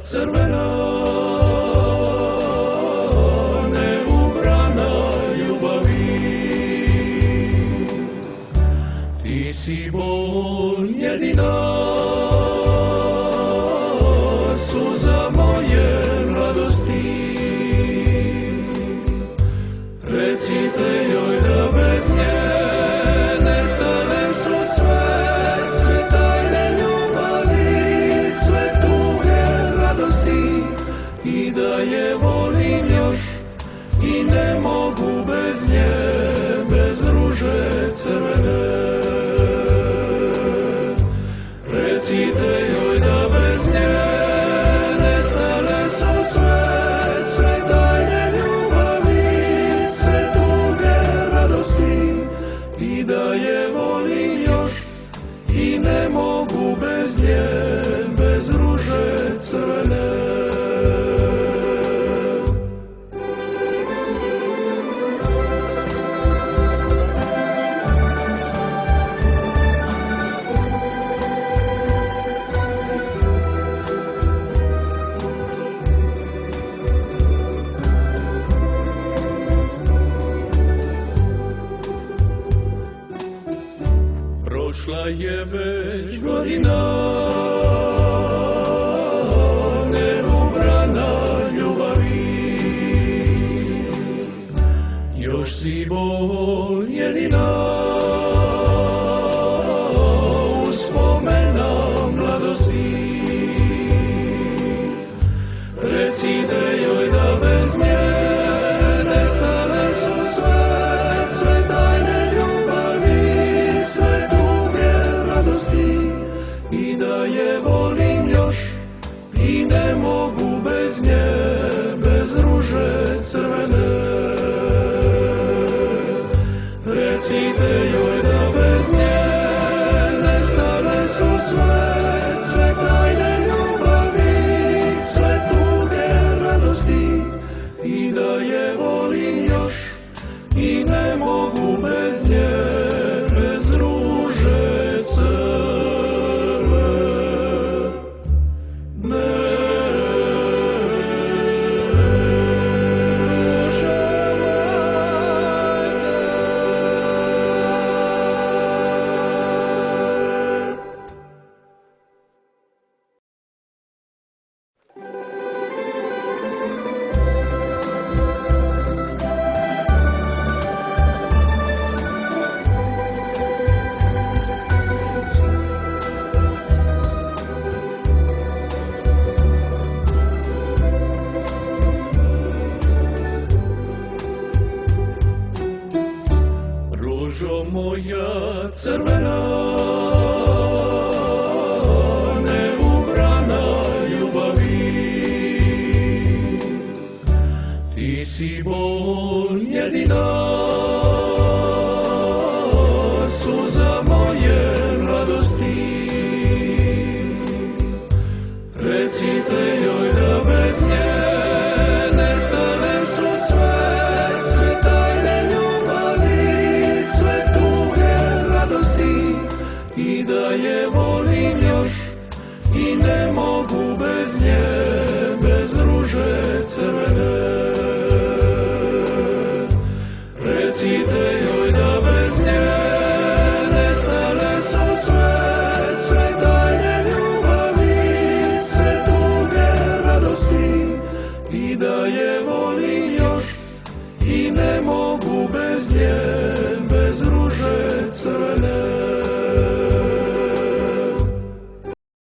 crvena, neubrana ljubavi. Ti si bol jedina, suza moje radosti. Recite joj da bez nje nestale su sve tajne ljubavi, sve tuge radosti, i da je volim još i ne mogu bez nje, bez ruže crvene. Recite joj da bez nje nestale su sve tajne ljubavi, sve tuge radosti, i da je volim još i ne mogu bez nje, bez ruže crvene. Prošla je već godina, neubrana ljubavi. Još si bol jedina, uspomena mladosti. Recite joj da bez nje nestale su sve tajne ljubavi, sve radosti, i da je volim još i ne mogu bez nje, bez ruže crvene. Recite joj da bez nje nestale su sve tajne ljubavi, sve tuge radosti, i da je volim još i ne mogu bez nje, bez ruže crvene. Ružo moja crvena, neubrana ljubavi. Ti si bol jedina, suza moje radosti. Recite joj da bez nje nestale su sve tajne ljubavi, sve tuge radosti, i da je volim još i ne mogu bez nje, bez ruže crvene. Recite joj da bez nje nestale su sve tajne ljubavi, sve tuge radosti, i da je